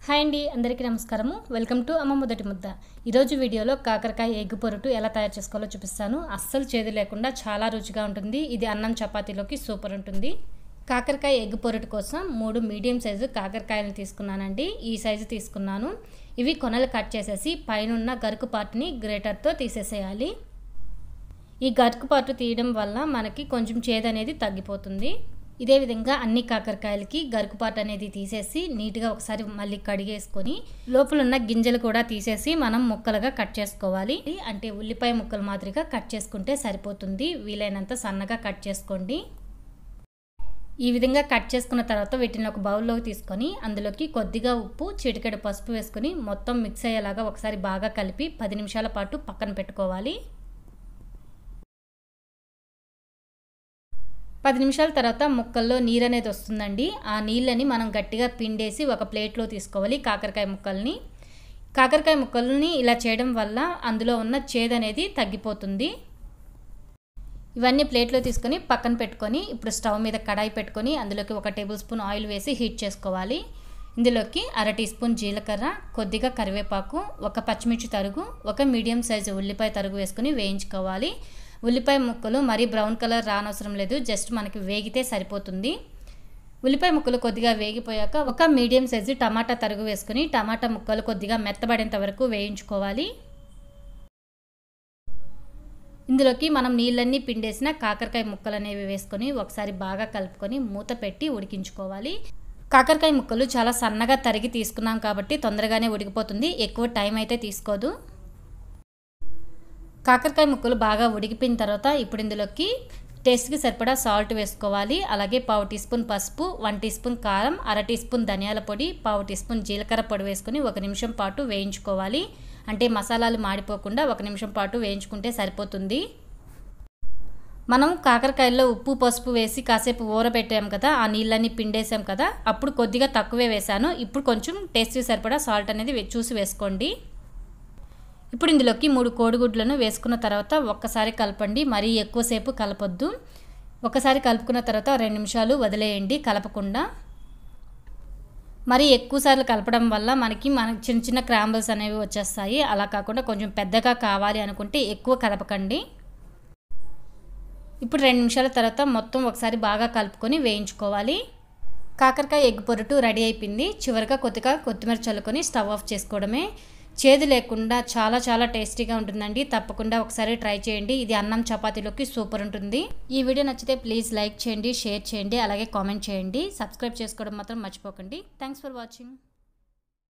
Hi అండి, అందరికీ నమస్కారము. వెల్కమ్ టు అమ్మ మొదటి ముద్ద. ఈరోజు వీడియోలో కాకరకాయ ఎగ్ పొరుటు ఎలా తయారు చేసుకోవాలో చూపిస్తాను. అస్సలు చేదు లేకుండా చాలా రుచిగా ఉంటుంది. ఇది అన్నం చపాతీలోకి సూపర్ ఉంటుంది. కాకరకాయ ఎగ్ పొరుటు కోసం 3 మీడియం సైజు కాకరకాయలను తీసుకున్నానండి. ఈ సైజు తీసుకున్నాను. ఇవి కొనలు కట్ చేసేసి పైనున్న గరుకు పార్ట్ని గ్రేటర్తో తీసేసేయాలి. ఈ గరుకు పార్ట్ తీయడం వల్ల మనకి కొంచెం చేదు అనేది తగ్గిపోతుంది. ఇదే విధంగా అన్ని కాకరకాయలకి గరుకుపాటు అనేది తీసేసి నీట్గా ఒకసారి మళ్ళీ కడిగేసుకొని లోపల ఉన్న గింజలు కూడా తీసేసి మనం ముక్కలుగా కట్ చేసుకోవాలి. అంటే ఉల్లిపాయ ముక్కలు మాదిరిగా కట్ చేసుకుంటే సరిపోతుంది. వీలైనంత సన్నగా కట్ చేసుకోండి. ఈ విధంగా కట్ చేసుకున్న తర్వాత వీటిని ఒక బౌల్లోకి తీసుకొని అందులోకి కొద్దిగా ఉప్పు, చిటికెడు పసుపు వేసుకొని మొత్తం మిక్స్ అయ్యేలాగా ఒకసారి బాగా కలిపి 10 నిమిషాల పాటు పక్కన పెట్టుకోవాలి. 10 నిమిషాల తర్వాత ముక్కల్లో నీరు అనేది వస్తుందండి. ఆ నీళ్ళని మనం గట్టిగా పిండేసి ఒక ప్లేట్లో తీసుకోవాలి. కాకరకాయ ముక్కల్ని ఇలా చేయడం వల్ల అందులో ఉన్న చేదు అనేది తగ్గిపోతుంది. ఇవన్నీ ప్లేట్లో తీసుకొని పక్కన పెట్టుకొని ఇప్పుడు స్టవ్ మీద కడాయి పెట్టుకొని అందులోకి 1 టేబుల్ స్పూన్ ఆయిల్ వేసి హీట్ చేసుకోవాలి. ఇందులోకి 1/2 టీ స్పూన్ జీలకర్ర, కొద్దిగా కరివేపాకు, 1 పచ్చిమిర్చి తరుగు, 1 మీడియం సైజు ఉల్లిపాయ తరుగు వేసుకొని వేయించుకోవాలి. ఉల్లిపాయ ముక్కలు మరీ బ్రౌన్ కలర్ రానవసరం లేదు, జస్ట్ మనకి వేగితే సరిపోతుంది. ఉల్లిపాయ ముక్కలు కొద్దిగా వేగిపోయాక 1 మీడియం సైజు టమాటా తరుగు వేసుకుని టమాటా ముక్కలు కొద్దిగా మెత్తబడేంత వరకు వేయించుకోవాలి. ఇందులోకి మనం నీళ్ళన్నీ పిండేసిన కాకరకాయ ముక్కలు అనేవి వేసుకొని ఒకసారి బాగా కలుపుకొని మూత పెట్టి ఉడికించుకోవాలి. కాకరకాయ ముక్కలు చాలా సన్నగా తరిగి తీసుకున్నాం కాబట్టి తొందరగానే ఉడికిపోతుంది. ఎక్కువ టైం అయితే తీసుకోదు. కాకరకాయ ముక్కలు బాగా ఉడికిపోయిన తర్వాత ఇప్పుడు ఇందులోకి టేస్ట్కి సరిపడా సాల్ట్ వేసుకోవాలి. అలాగే 1/2 టీ స్పూన్ పసుపు, 1 టీ స్పూన్ కారం, 1/2 టీ స్పూన్ ధనియాల పొడి, 1/2 టీ స్పూన్ జీలకర్ర పొడి వేసుకొని 1 నిమిషం పాటు వేయించుకోవాలి. అంటే మసాలాలు మాడిపోకుండా 1 నిమిషం పాటు వేయించుకుంటే సరిపోతుంది. మనం కాకరకాయల్లో ఉప్పు, పసుపు వేసి కాసేపు ఊరబెట్టాం కదా, ఆ నీళ్ళన్నీ పిండేసాం కదా, అప్పుడు కొద్దిగా తక్కువే వేసాను. ఇప్పుడు కొంచెం టేస్ట్కి సరిపడా సాల్ట్ అనేది చూసి వేసుకోండి. ఇప్పుడు ఇందులోకి 3 కోడిగుడ్లను వేసుకున్న తర్వాత ఒక్కసారి కలపండి. మరీ ఎక్కువసేపు కలపొద్దు. ఒకసారి కలుపుకున్న తర్వాత 2 నిమిషాలు వదిలేయండి కలపకుండా. మరీ ఎక్కువసార్లు కలపడం వల్ల మనకి చిన్న చిన్న క్రాంబుల్స్ అనేవి వచ్చేస్తాయి. అలా కాకుండా కొంచెం పెద్దగా కావాలి అనుకుంటే ఎక్కువ కలపకండి. ఇప్పుడు 2 నిమిషాల తర్వాత మొత్తం ఒకసారి బాగా కలుపుకొని వేయించుకోవాలి. కాకరకాయ ఎగ్ పొరుటు రెడీ అయిపోయింది. చివరిగా కొద్దిగా కొత్తిమీర చల్లుకొని స్టవ్ ఆఫ్ చేసుకోవడమే. చేదు లేకుండా చాలా చాలా టేస్టీగా ఉంటుందండి. తప్పకుండా ఒకసారి ట్రై చేయండి. ఇది అన్నం చపాతీలోకి సూపర్ ఉంటుంది. ఈ వీడియో నచ్చితే ప్లీజ్ లైక్ చేయండి, షేర్ చేయండి, అలాగే కామెంట్ చేయండి. సబ్స్క్రైబ్ చేసుకోవడం మాత్రం మర్చిపోకండి. Thanks for watching.